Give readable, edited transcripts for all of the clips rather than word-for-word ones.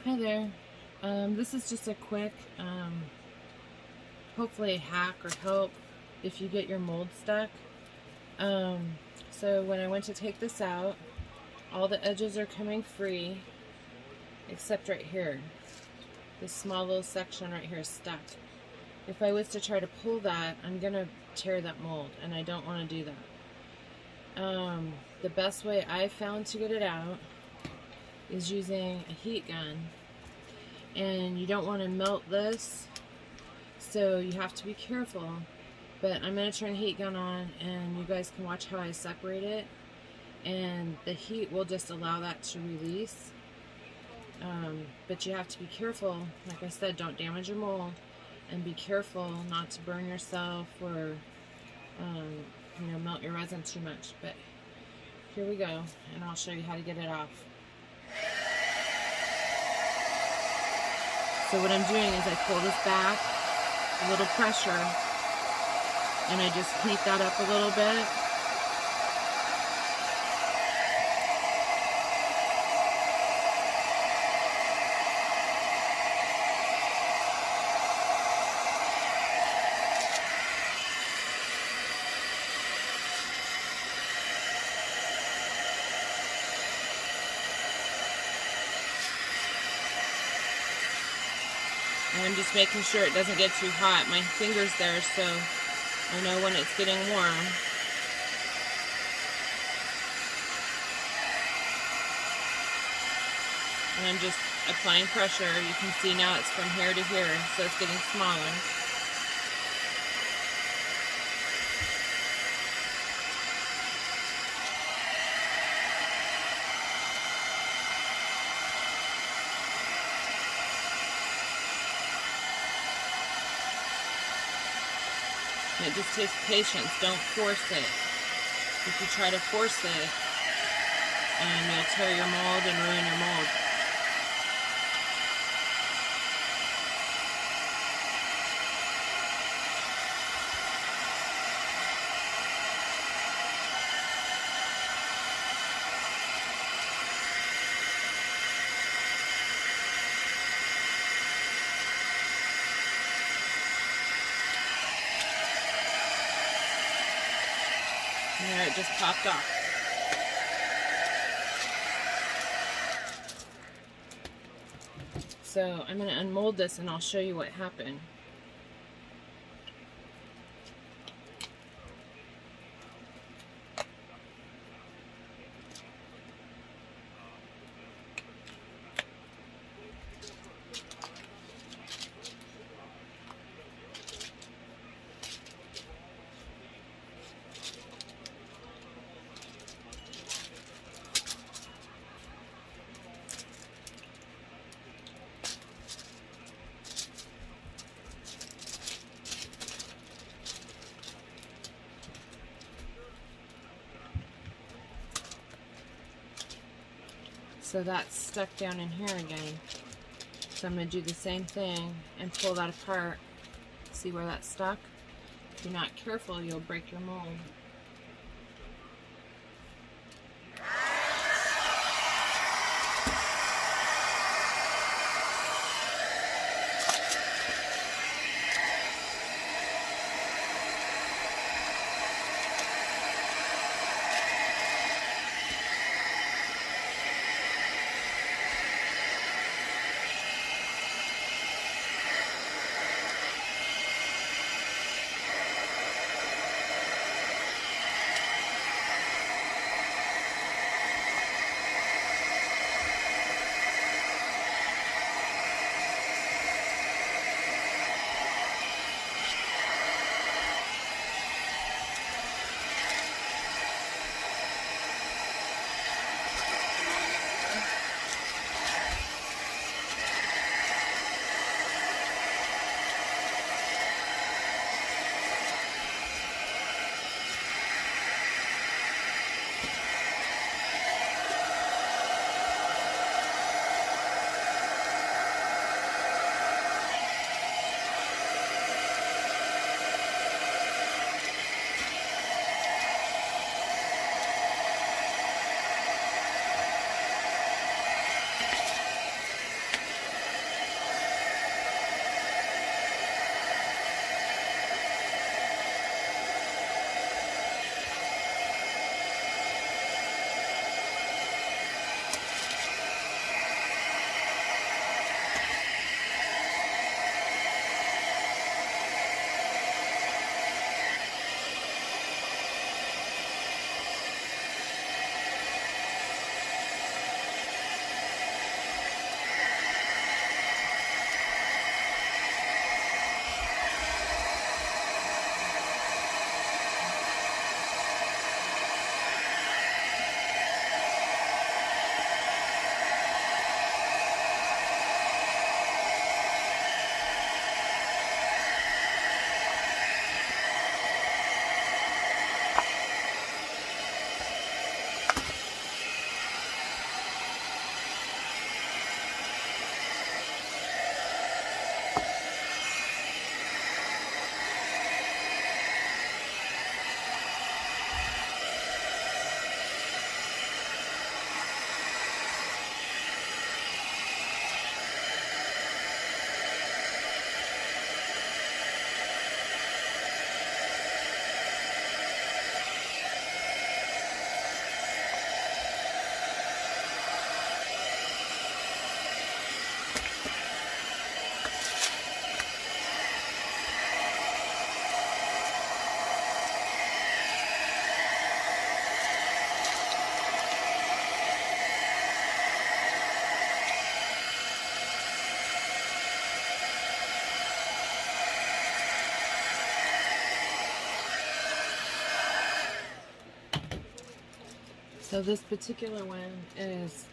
Hi there. This is just a quick, hopefully a hack or help if you get your mold stuck. So when I went to take this out, all the edges are coming free, except right here. This small little section right here is stuck. If I was to try to pull that, I'm going to tear that mold, and I don't want to do that. The best way I found to get it out is using a heat gun. And you don't want to melt this, so you have to be careful. But I'm going to turn the heat gun on, and you guys can watch how I separate it. And the heat will just allow that to release. But you have to be careful. Like I said, don't damage your mold. And be careful not to burn yourself or melt your resin too much. But here we go, and I'll show you how to get it off. So what I'm doing is I pull this back, a little pressure, and I just heat that up a little bit. And I'm just making sure it doesn't get too hot. My finger's there, so I know when it's getting warm. And I'm just applying pressure. You can see now it's from here to here, so it's getting smaller. It just takes patience. Don't force it. If you try to force it, and you'll tear your mold and ruin your mold. And there it just popped off. So I'm going to unmold this and I'll show you what happened. So that's stuck down in here again. So I'm going to do the same thing and pull that apart. See where that's stuck? If you're not careful, you'll break your mold. So this particular one is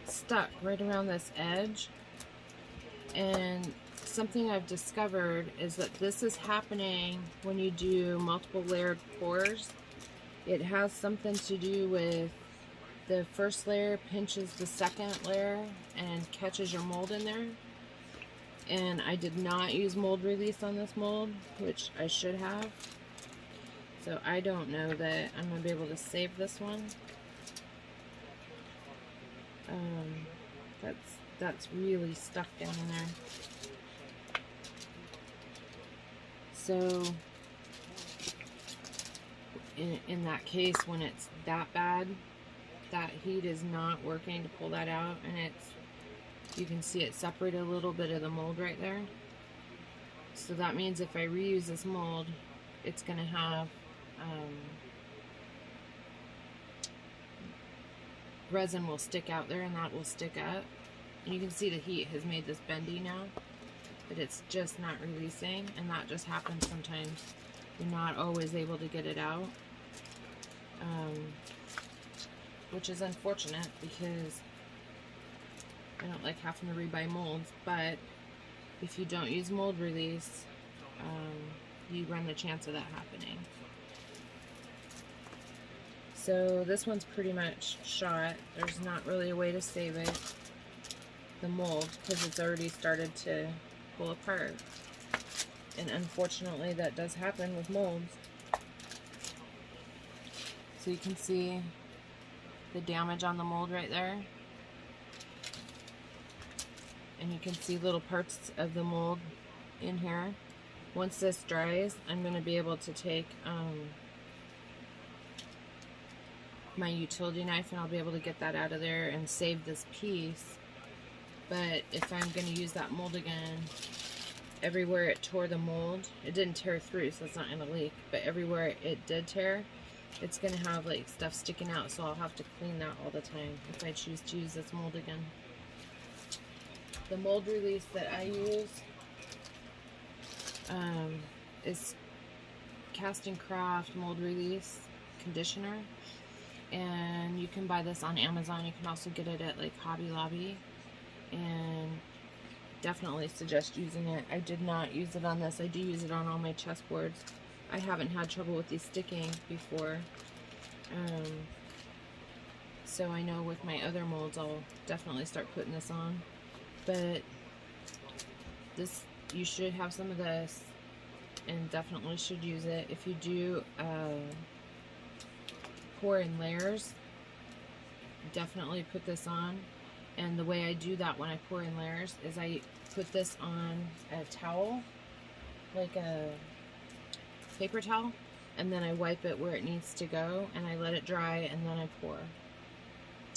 stuck right around this edge, and something I've discovered is that this is happening when you do multiple layered pours. It has something to do with the first layer pinches the second layer and catches your mold in there. And I did not use mold release on this mold, which I should have. So I don't know that I'm going to be able to save this one. That's really stuck down in there. So in that case, when it's that bad, that heat is not working to pull that out, and you can see it separated a little bit of the mold right there. So that means if I reuse this mold, it's going to have resin will stick out there, and that will stick up. And you can see the heat has made this bendy now, but it's just not releasing, and that just happens sometimes. You're not always able to get it out, which is unfortunate because I don't like having to rebuy molds. But if you don't use mold release, you run the chance of that happening. So this one's pretty much shot. There's not really a way to save it, the mold, because it's already started to pull apart. And unfortunately that does happen with molds. So you can see the damage on the mold right there. And you can see little parts of the mold in here. Once this dries, I'm going to be able to take my utility knife, and I'll be able to get that out of there and save this piece. But if I'm going to use that mold again, everywhere it tore the mold, it didn't tear through, so it's not going to leak, but everywhere it did tear, it's going to have like stuff sticking out, so I'll have to clean that all the time if I choose to use this mold again. The mold release that I use is Casting Craft mold release conditioner, and you can buy this on Amazon. You can also get it at like Hobby Lobby, and definitely suggest using it. I did not use it on this. I do use it on all my chessboards. I haven't had trouble with these sticking before, so I know with my other molds I'll definitely start putting this on. But this, you should have some of this, and definitely should use it. If you do pour in layers, definitely put this on. And the way I do that when I pour in layers is I put this on a towel, like a paper towel, and then I wipe it where it needs to go, and I let it dry, and then I pour.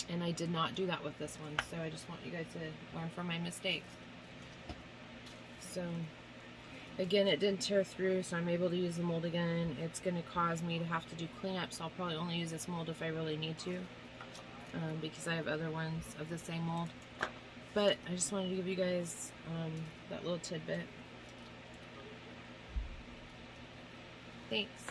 And I did not do that with this one, so I just want you guys to learn from my mistakes. So again, it didn't tear through, so I'm able to use the mold again. It's going to cause me to have to do cleanup, so I'll probably only use this mold if I really need to, because I have other ones of the same mold. But I just wanted to give you guys that little tidbit. Thanks.